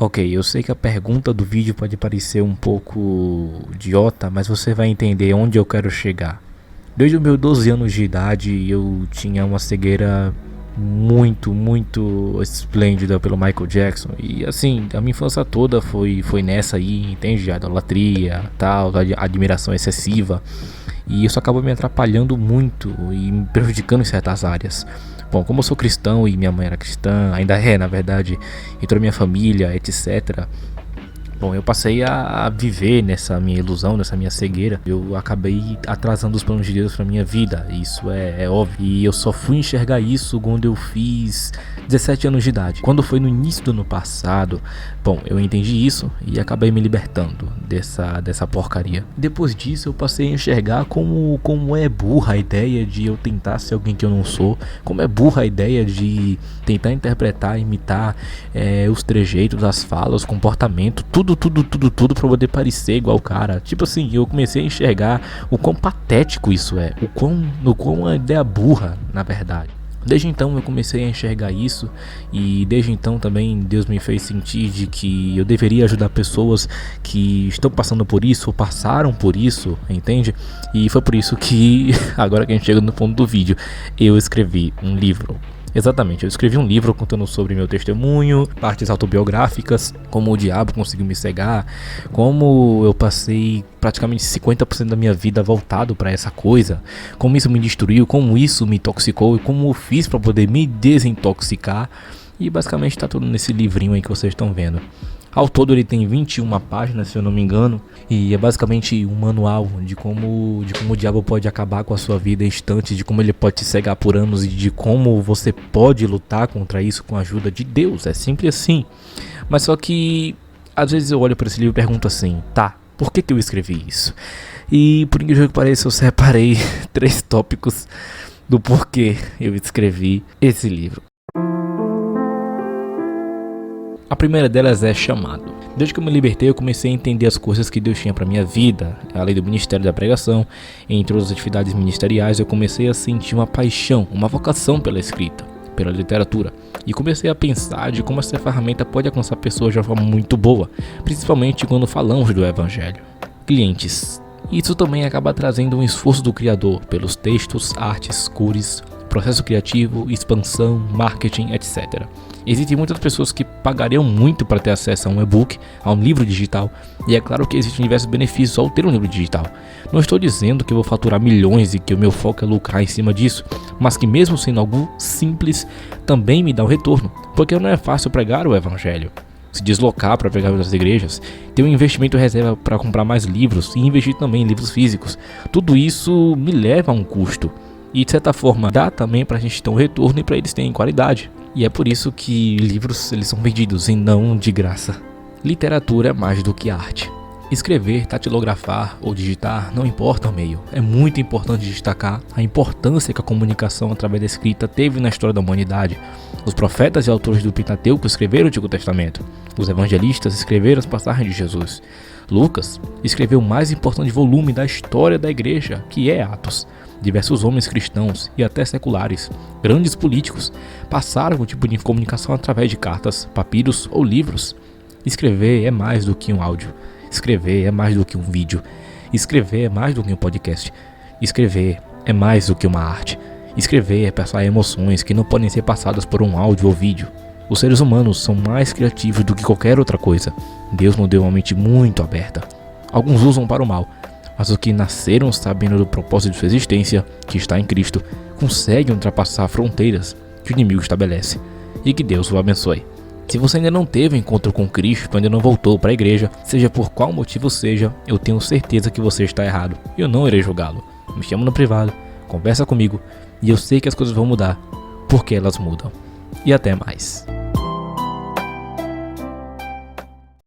Ok, eu sei que a pergunta do vídeo pode parecer um pouco idiota, mas você vai entender onde eu quero chegar. Desde os meus 12 anos de idade eu tinha uma cegueira muito esplêndida pelo Michael Jackson. E assim, a minha infância toda foi nessa aí, entende? A idolatria, tal, a admiração excessiva. E isso acabou me atrapalhando muito e me prejudicando em certas áreas. Bom, como eu sou cristão e minha mãe era cristã, ainda é na verdade, e toda a minha família, etc. Bom, eu passei a viver nessa minha ilusão, nessa minha cegueira. Eu acabei atrasando os planos de Deus pra minha vida, isso é óbvio. E eu só fui enxergar isso quando eu fiz 17 anos de idade. Quando foi no início do ano passado, bom, eu entendi isso e acabei me libertando dessa porcaria. Depois disso eu passei a enxergar como é burra a ideia de eu tentar ser alguém que eu não sou. Como é burra a ideia de tentar interpretar, imitar os trejeitos, as falas, o comportamento, tudo pra poder parecer igual o cara. Tipo assim, eu comecei a enxergar o quão patético isso é, o quão a ideia burra, na verdade. Desde então eu comecei a enxergar isso e desde então também Deus me fez sentir de que eu deveria ajudar pessoas que estão passando por isso ou passaram por isso, entende? E foi por isso que, agora que a gente chega no ponto do vídeo, eu escrevi um livro. Exatamente, eu escrevi um livro contando sobre meu testemunho, partes autobiográficas, como o diabo conseguiu me cegar, como eu passei praticamente 50% da minha vida voltado para essa coisa, como isso me destruiu, como isso me intoxicou e como eu fiz para poder me desintoxicar. E basicamente tá tudo nesse livrinho aí que vocês estão vendo. Ao todo ele tem 21 páginas, se eu não me engano, e é basicamente um manual de como o diabo pode acabar com a sua vida em instantes, de como ele pode te cegar por anos e de como você pode lutar contra isso com a ajuda de Deus. É simples assim. Mas só que às vezes eu olho para esse livro e pergunto assim, tá, por que eu escrevi isso? E por incrível que pareça eu separei 3 tópicos do porquê eu escrevi esse livro. A primeira delas é chamado. Desde que eu me libertei, eu comecei a entender as coisas que Deus tinha para minha vida. Além do ministério da pregação, entre outras atividades ministeriais, eu comecei a sentir uma paixão, uma vocação pela escrita, pela literatura. E comecei a pensar de como essa ferramenta pode alcançar pessoas de uma forma muito boa, principalmente quando falamos do evangelho. Clientes. Isso também acaba trazendo um esforço do criador pelos textos, artes, cores, processo criativo, expansão, marketing, etc. Existem muitas pessoas que pagariam muito para ter acesso a um e-book, a um livro digital, e é claro que existem diversos benefícios ao ter um livro digital. Não estou dizendo que eu vou faturar milhões e que o meu foco é lucrar em cima disso, mas que mesmo sendo algo simples, também me dá um retorno, porque não é fácil pregar o evangelho. Se deslocar para pregar em outras igrejas, ter um investimento reserva para comprar mais livros e investir também em livros físicos, tudo isso me leva a um custo. E de certa forma dá também para a gente ter um retorno e para eles terem qualidade. E é por isso que livros eles são vendidos e não de graça. Literatura é mais do que arte. Escrever, tatilografar ou digitar não importa o meio. É muito importante destacar a importância que a comunicação através da escrita teve na história da humanidade. Os profetas e autores do Pentateuco escreveram o Antigo Testamento. Os evangelistas escreveram as passagens de Jesus. Lucas escreveu o mais importante volume da história da igreja, que é Atos. Diversos homens cristãos e até seculares, grandes políticos, passaram o tipo de comunicação através de cartas, papiros ou livros. Escrever é mais do que um áudio. Escrever é mais do que um vídeo. Escrever é mais do que um podcast. Escrever é mais do que uma arte. Escrever é passar emoções que não podem ser passadas por um áudio ou vídeo. Os seres humanos são mais criativos do que qualquer outra coisa. Deus nos deu uma mente muito aberta. Alguns usam para o mal, mas os que nasceram sabendo do propósito de sua existência, que está em Cristo, conseguem ultrapassar fronteiras que o inimigo estabelece. E que Deus o abençoe. Se você ainda não teve um encontro com Cristo, ainda não voltou para a igreja, seja por qual motivo seja, eu tenho certeza que você está errado. E eu não irei julgá-lo. Me chama no privado, conversa comigo, e eu sei que as coisas vão mudar, porque elas mudam. E até mais.